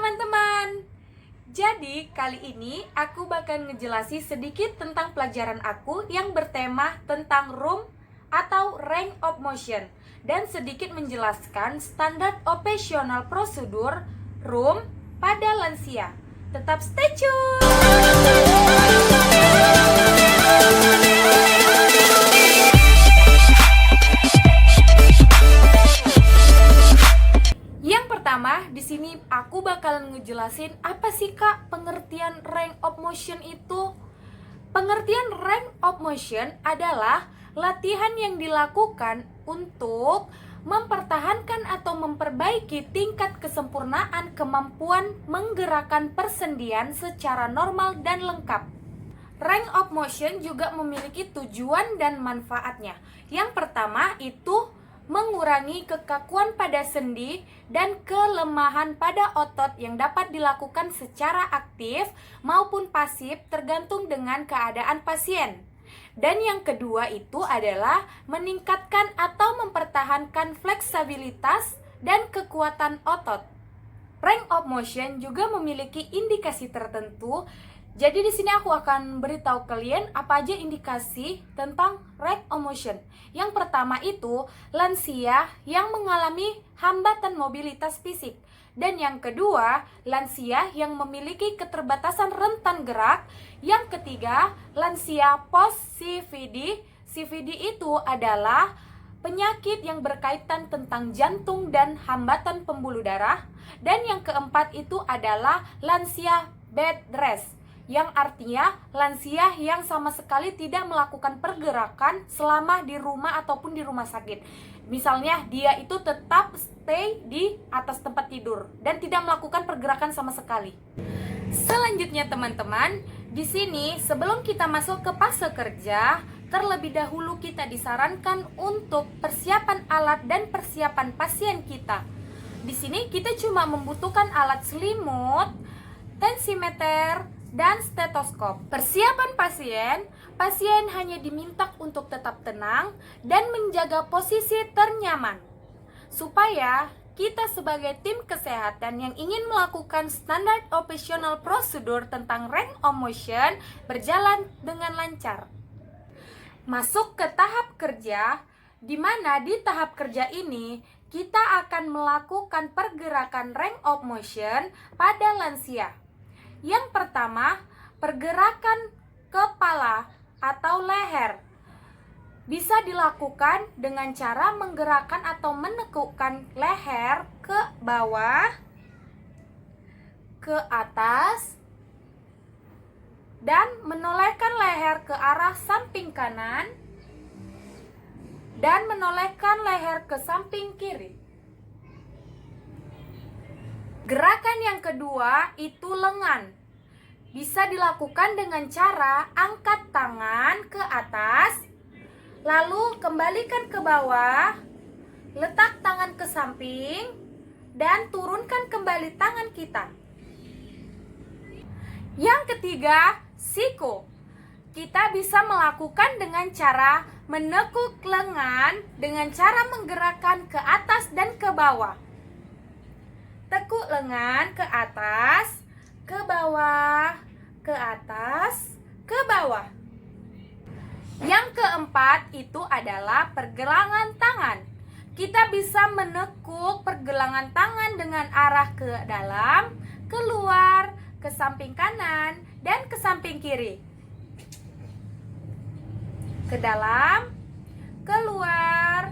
teman-teman. Jadi kali ini aku bakal ngejelasin sedikit tentang pelajaran aku yang bertema tentang room atau range of motion dan sedikit menjelaskan standar operasional prosedur room pada lansia. Tetap stay tune. Di sini aku bakalan ngejelasin apa sih Kak pengertian range of motion itu. Pengertian range of motion adalah latihan yang dilakukan untuk mempertahankan atau memperbaiki tingkat kesempurnaan kemampuan menggerakkan persendian secara normal dan lengkap. Range of motion juga memiliki tujuan dan manfaatnya. Yang pertama itu mengurangi kekakuan pada sendi dan kelemahan pada otot yang dapat dilakukan secara aktif maupun pasif tergantung dengan keadaan pasien. Dan yang kedua itu adalah meningkatkan atau mempertahankan fleksibilitas dan kekuatan otot. Range of motion juga memiliki indikasi tertentu. Jadi di sini aku akan beritahu kalian apa aja indikasi tentang range of motion. Yang pertama itu lansia yang mengalami hambatan mobilitas fisik. Dan yang kedua, lansia yang memiliki keterbatasan rentan gerak. Yang ketiga, lansia post CVD. CVD itu adalah penyakit yang berkaitan tentang jantung dan hambatan pembuluh darah. Dan yang keempat itu adalah lansia bed rest, yang artinya lansia yang sama sekali tidak melakukan pergerakan selama di rumah ataupun di rumah sakit. Misalnya dia itu tetap stay di atas tempat tidur dan tidak melakukan pergerakan sama sekali. Selanjutnya teman-teman, di sini sebelum kita masuk ke fase kerja, terlebih dahulu kita disarankan untuk persiapan alat dan persiapan pasien kita. Di sini kita cuma membutuhkan alat selimut, tensimeter, dan stetoskop. Persiapan pasien hanya diminta untuk tetap tenang dan menjaga posisi ternyaman, supaya kita sebagai tim kesehatan yang ingin melakukan standar operasional prosedur tentang range of motion berjalan dengan lancar. Masuk ke tahap kerja, di mana di tahap kerja ini kita akan melakukan pergerakan range of motion pada lansia. Yang pertama, pergerakan kepala atau leher bisa dilakukan dengan cara menggerakkan atau menekukkan leher ke bawah, ke atas, dan menolehkan leher ke arah samping kanan dan menolehkan leher ke samping kiri. Gerakan yang kedua itu lengan. Bisa dilakukan dengan cara angkat tangan ke atas, lalu kembalikan ke bawah, letak tangan ke samping, dan turunkan kembali tangan kita. Yang ketiga, siku. Kita bisa melakukan dengan cara menekuk lengan dengan cara menggerakkan ke atas dan ke bawah. Tekuk lengan ke atas, ke bawah, ke atas, ke bawah. Yang keempat itu adalah pergelangan tangan. Kita bisa menekuk pergelangan tangan dengan arah ke dalam, keluar, ke samping kanan, dan ke samping kiri. Ke dalam, keluar,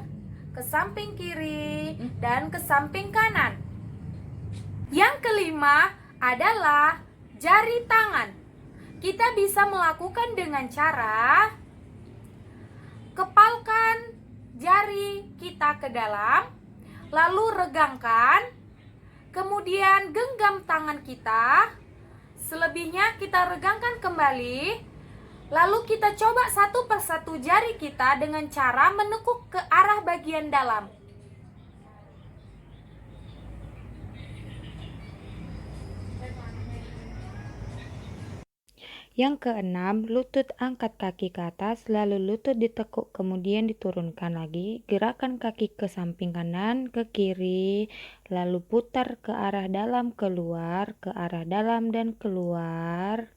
ke samping kiri, dan ke samping kanan. Yang kelima adalah jari tangan. Kita bisa melakukan dengan cara kepalkan jari kita ke dalam, lalu regangkan, kemudian genggam tangan kita, selebihnya kita regangkan kembali, lalu kita coba satu persatu jari kita dengan cara menekuk ke arah bagian dalam. Yang keenam, lutut angkat kaki ke atas, lalu lutut ditekuk kemudian diturunkan lagi. Gerakan kaki ke samping kanan, ke kiri, lalu putar ke arah dalam keluar, ke arah dalam dan keluar.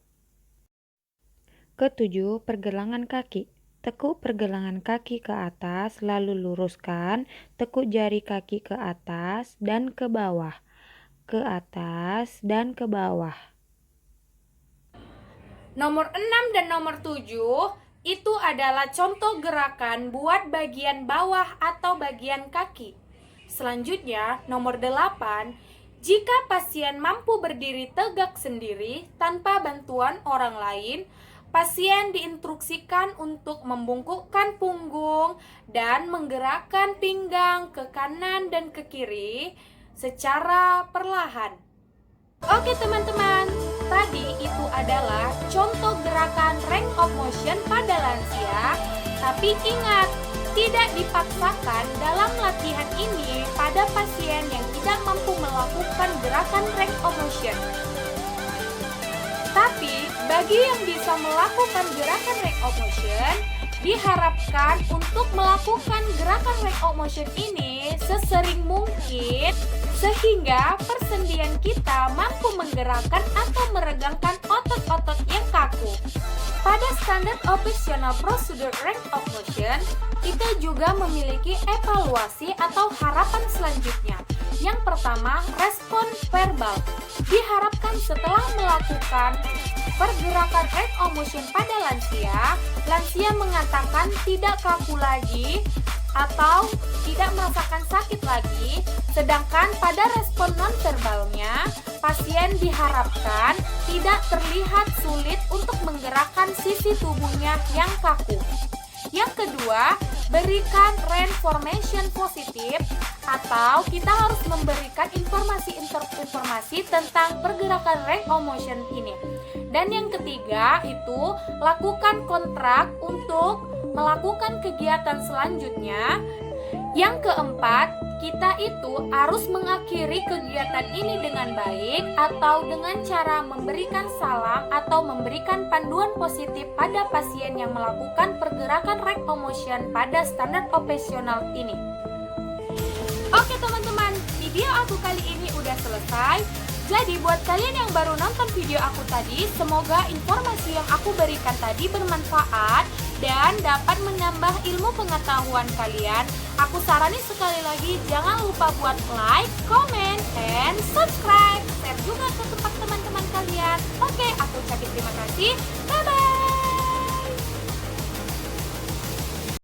Ketujuh, pergelangan kaki. Tekuk pergelangan kaki ke atas, lalu luruskan. Tekuk jari kaki ke atas dan ke bawah. Ke atas dan ke bawah. Nomor 6 dan nomor 7 itu adalah contoh gerakan buat bagian bawah atau bagian kaki. Selanjutnya, nomor 8, jika pasien mampu berdiri tegak sendiri tanpa bantuan orang lain, pasien diinstruksikan untuk membungkukkan punggung dan menggerakkan pinggang ke kanan dan ke kiri secara perlahan. Oke teman-teman, tadi itu adalah contoh gerakan range of motion pada lansia. Tapi ingat, tidak dipaksakan dalam latihan ini pada pasien yang tidak mampu melakukan gerakan range of motion. Tapi bagi yang bisa melakukan gerakan range of motion, diharapkan untuk melakukan gerakan range of motion ini sesering mungkin sehingga persendian kita mampu menggerakkan atau meregangkan otot-otot yang kaku. Pada standar operational prosedur range of motion, kita juga memiliki evaluasi atau harapan selanjutnya. Yang pertama, respon verbal. Diharapkan setelah melakukan pergerakan range of motion pada lansia, lansia mengatakan tidak kaku lagi atau tidak merasakan sakit lagi, sedangkan pada respon nonverbalnya, pasien diharapkan tidak terlihat sulit untuk menggerakkan sisi tubuhnya yang kaku. Yang kedua, berikan reinformation positif atau kita harus memberikan informasi tentang pergerakan range of motion ini. Dan yang ketiga itu lakukan kontrak untuk melakukan kegiatan selanjutnya. Yang keempat, kita itu harus mengakhiri kegiatan ini dengan baik atau dengan cara memberikan salam atau memberikan panduan positif pada pasien yang melakukan pergerakan range of motion pada standar operasional ini. Oke teman-teman, video aku kali ini udah selesai. Jadi buat kalian yang baru nonton video aku tadi, semoga informasi yang aku berikan tadi bermanfaat dan dapat menambah ilmu pengetahuan kalian. Aku sarani sekali lagi, jangan lupa buat like, comment, and subscribe. Share juga ke tempat teman-teman kalian. Oke, aku ucapin terima kasih. Bye-bye.